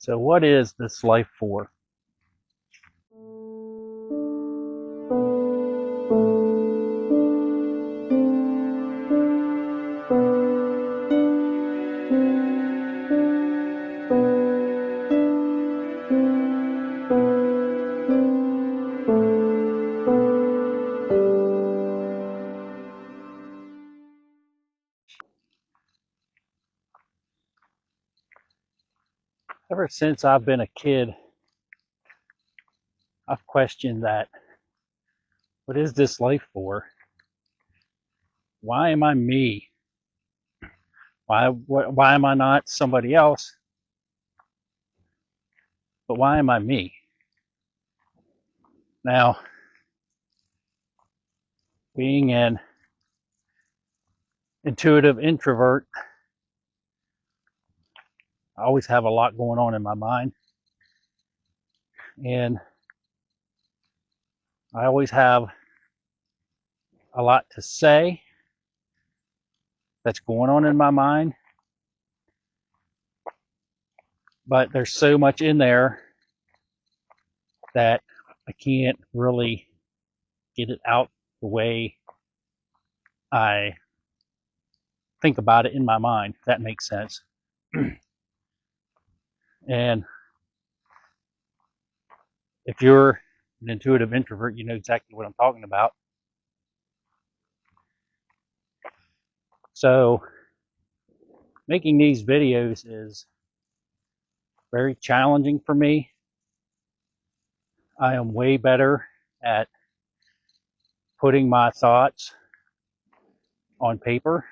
So what is this life for? Ever since I've been a kid, I've questioned that. What is this life for? Why am I me? Why am I not somebody else? But why am I me? Now, being an intuitive introvert, I always have a lot going on in my mind, and I always have a lot to say that's going on in my mind, but there's so much in there that I can't really get it out the way I think about it in my mind, if that makes sense. And if you're an intuitive introvert, you know exactly what I'm talking about. So making these videos is very challenging for me. I am way better at putting my thoughts on paper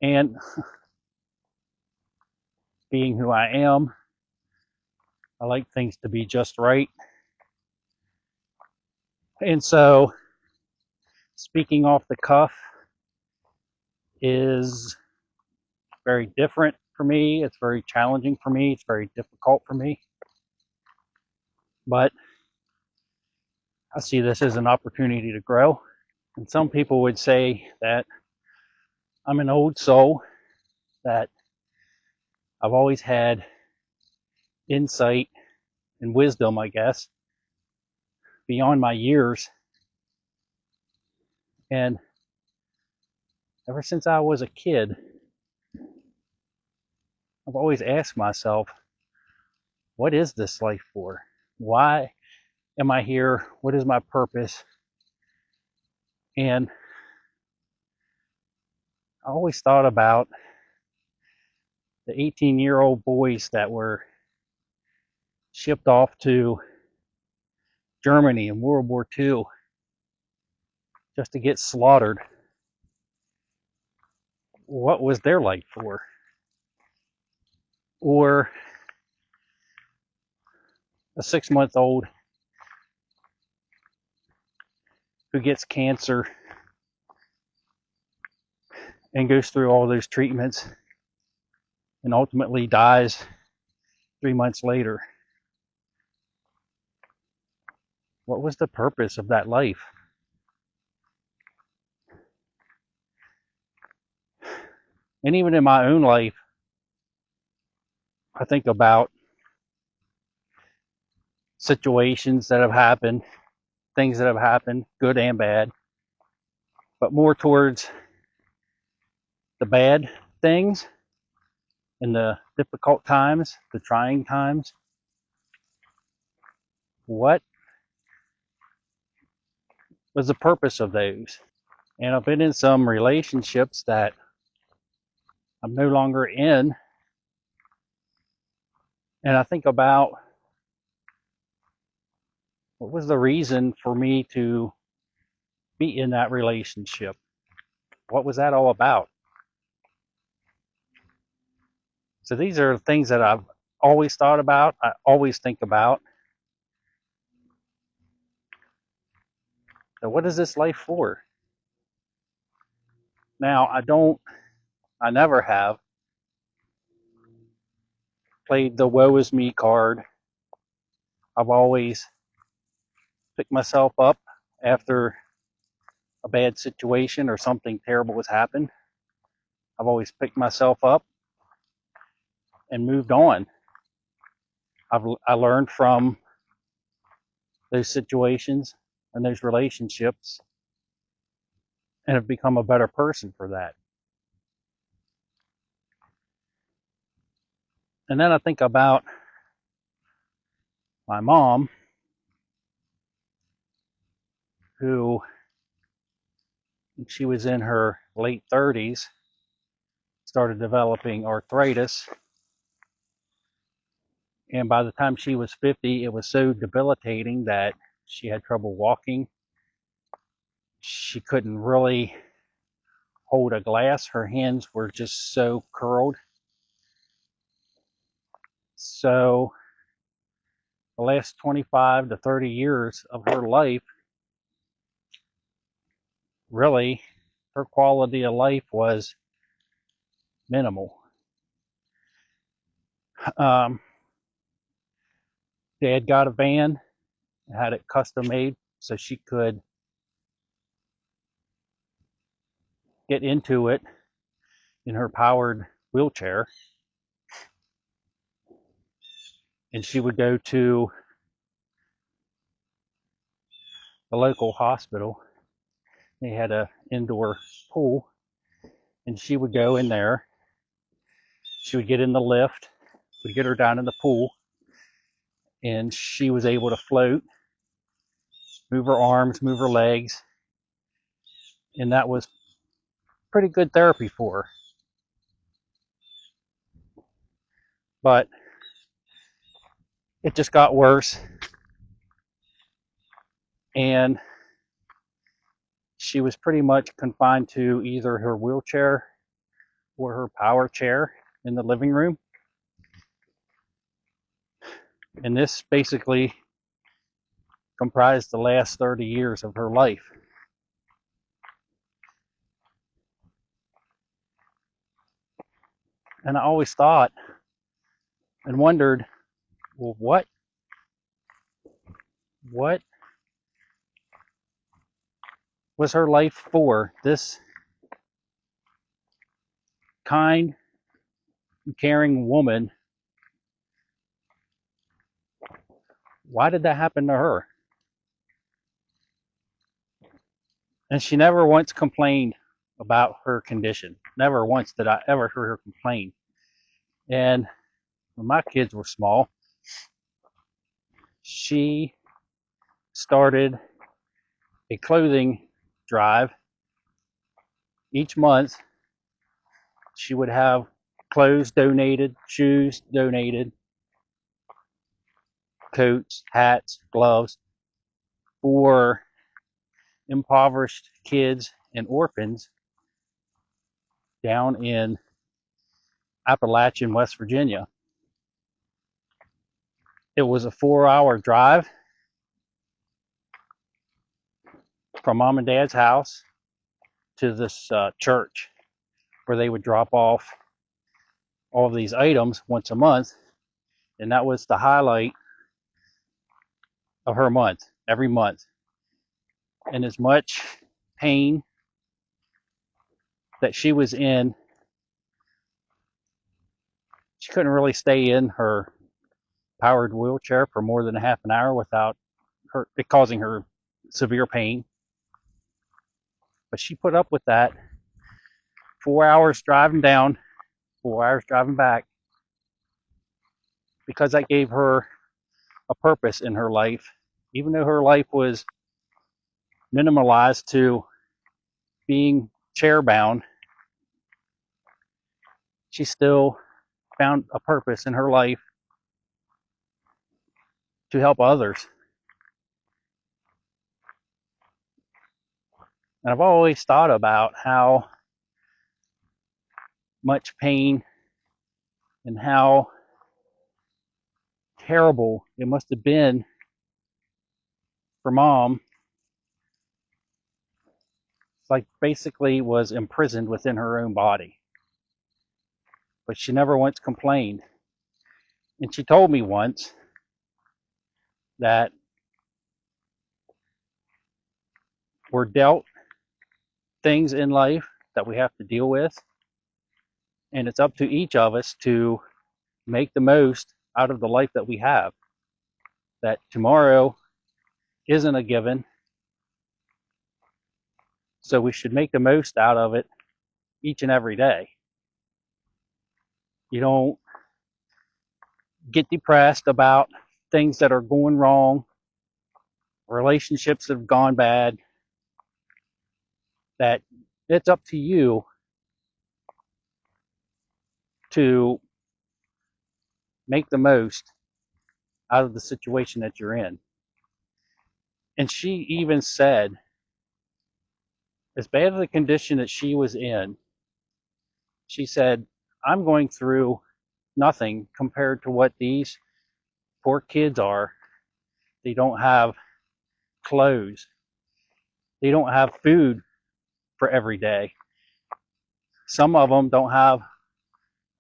and being who I am. I like things to be just right. And so speaking off the cuff is very different for me. It's very challenging for me. It's very difficult for me. But I see this as an opportunity to grow. And some people would say that I'm an old soul, that I've always had insight and wisdom, I guess, beyond my years. And ever since I was a kid, I've always asked myself, what is this life for? Why am I here? What is my purpose? And I always thought about the 18-year-old boys that were shipped off to Germany in World War II just to get slaughtered. What was their life for? Or a 6-month-old who gets cancer and goes through all those treatments and ultimately dies 3 months later. What was the purpose of that life? And even in my own life, I think about situations that have happened, things that have happened, good and bad, but more towards the bad things and the difficult times, the trying times. What was the purpose of those? And I've been in some relationships that I'm no longer in, and I think about what was the reason for me to be in that relationship? What was that all about? So these are things that I've always thought about, I always think about. So what is this life for? Now, I never have played the woe is me card. I've always picked myself up after a bad situation or something terrible has happened. I've always picked myself up and moved on. I learned from those situations and those relationships and have become a better person for that. And then I think about my mom, who, when she was in her late 30s, started developing arthritis. And by the time she was 50, it was so debilitating that she had trouble walking. She couldn't really hold a glass. Her hands were just so curled. So the last 25 to 30 years of her life, really, her quality of life was minimal. Um, Dad got a van, had it custom made so she could get into it in her powered wheelchair. And she would go to the local hospital. They had an indoor pool, and she would go in there. She would get in the lift, would get her down in the pool, and she was able to float, move her arms, move her legs, and that was pretty good therapy for her. But it just got worse, and she was pretty much confined to either her wheelchair or her power chair in the living room. And this basically comprised the last 30 years of her life. And I always thought and wondered, well, what was her life for? This kind, caring woman, why did that happen to her? And she never once complained about her condition. Never once did I ever hear her complain. And when my kids were small, she started a clothing drive. Each month, she would have clothes donated, shoes donated, coats, hats, gloves for impoverished kids and orphans down in Appalachian, West Virginia. It was a 4-hour drive from mom and dad's house to this church where they would drop off all of these items once a month. And that was the highlight of her month, every month. And as much pain that she was in, she couldn't really stay in her powered wheelchair for more than a half an hour without it causing her severe pain. But she put up with that. 4 hours driving down, 4 hours driving back, because that gave her a purpose in her life. Even though her life was minimalized to being chair bound, she still found a purpose in her life to help others. And I've always thought about how much pain and how terrible it must have been for mom. It's like basically was imprisoned within her own body. But she never once complained. And she told me once that we're dealt things in life that we have to deal with, and it's up to each of us to make the most out of the life that we have. That tomorrow isn't a given, so we should make the most out of it each and every day. You don't get depressed about things that are going wrong, relationships that have gone bad, that it's up to you to make the most out of the situation that you're in. And she even said, as bad as the condition that she was in, she said, I'm going through nothing compared to what these poor kids are. They don't have clothes, they don't have food for every day. Some of them don't have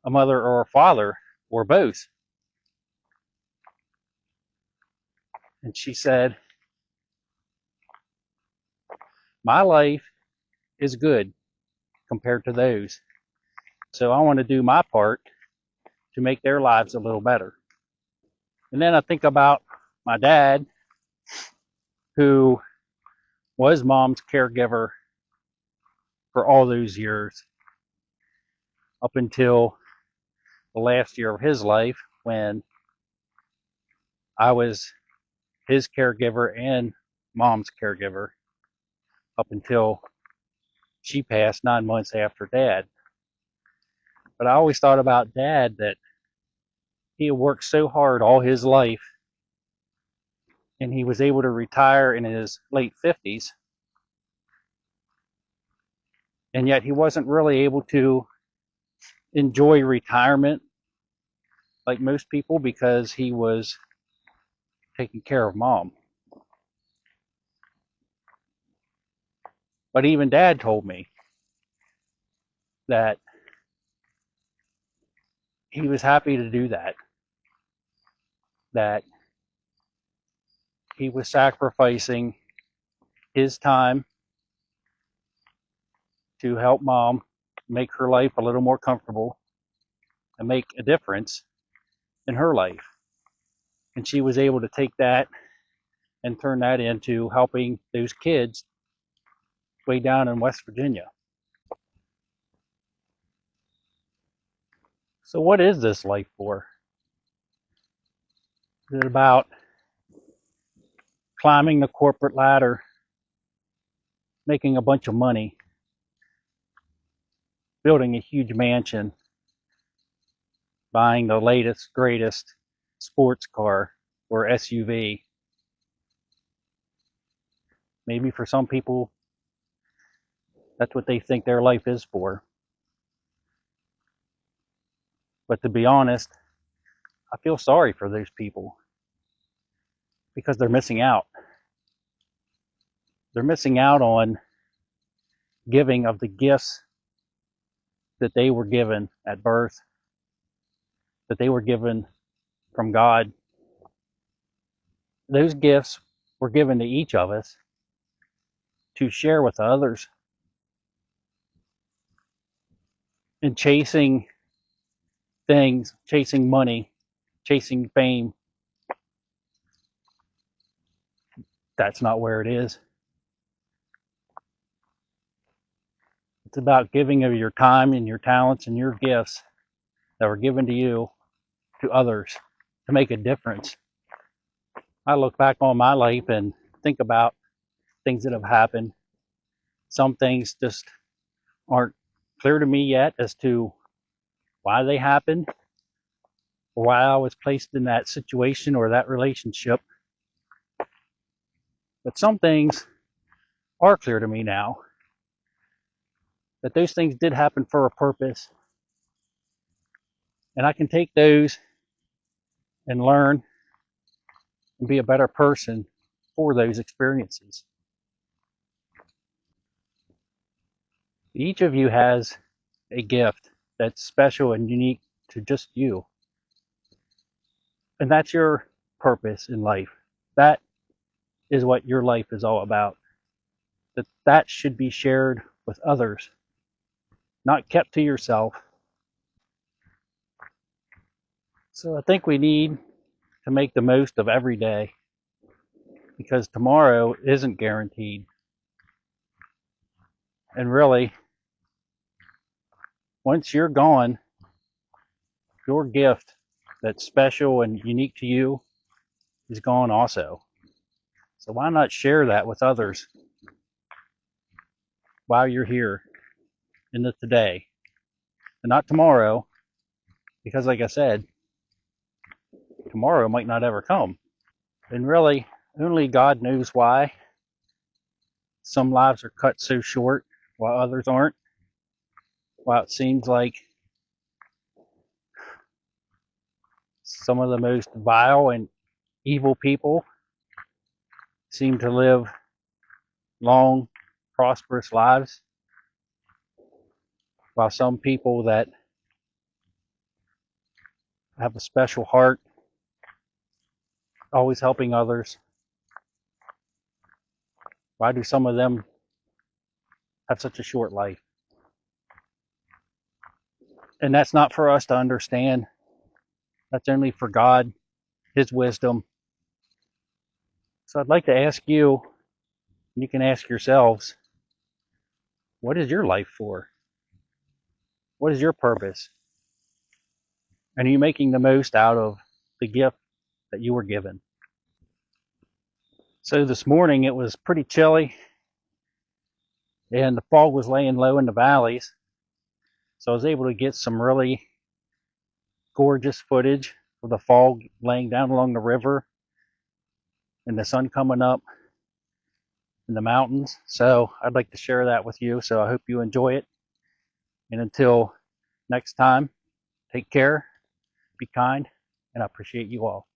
a mother or a father or both. And she said, my life is good compared to those. So I want to do my part to make their lives a little better. And then I think about my dad, who was mom's caregiver for all those years up until the last year of his life, when I was his caregiver and mom's caregiver up until she passed 9 months after dad. But I always thought about dad, that he had worked so hard all his life, and he was able to retire in his late 50s, and yet he wasn't really able to enjoy retirement like most people because he was taking care of mom. But even dad told me that he was happy to do that, that he was sacrificing his time to help mom make her life a little more comfortable and make a difference in her life. And she was able to take that and turn that into helping those kids way down in West Virginia. So, what is this life for? Is it about climbing the corporate ladder, making a bunch of money, building a huge mansion, buying the latest, greatest sports car or SUV? Maybe for some people, that's what they think their life is for. But to be honest, I feel sorry for those people because they're missing out. They're missing out on giving of the gifts that they were given at birth, that they were given from God. Those gifts were given to each of us to share with others. And chasing things, chasing money, chasing fame, that's not where it is. It's about giving of your time and your talents and your gifts that were given to you to others to make a difference. I look back on my life and think about things that have happened. Some things just aren't clear to me yet as to why they happened or why I was placed in that situation or that relationship. But some things are clear to me now, that those things did happen for a purpose. And I can take those and learn and be a better person for those experiences. Each of you has a gift that's special and unique to just you. And that's your purpose in life. That is what your life is all about. That should be shared with others, not kept to yourself. So I think we need to make the most of every day because tomorrow isn't guaranteed. And really, once you're gone, your gift that's special and unique to you is gone also. So why not share that with others while you're here in the today and not tomorrow? Because, like I said, tomorrow might not ever come. And really, only God knows why some lives are cut so short while others aren't. While it seems like some of the most vile and evil people seem to live long, prosperous lives, while some people that have a special heart, always helping others, why do some of them have such a short life? And that's not for us to understand. That's only for God, His wisdom. So I'd like to ask you, and you can ask yourselves, what is your life for? What is your purpose? And are you making the most out of the gift that you were given? So this morning it was pretty chilly and the fog was laying low in the valleys. So I was able to get some really gorgeous footage of the fog laying down along the river and the sun coming up in the mountains. So I'd like to share that with you. So I hope you enjoy it. And until next time, take care, be kind, and I appreciate you all.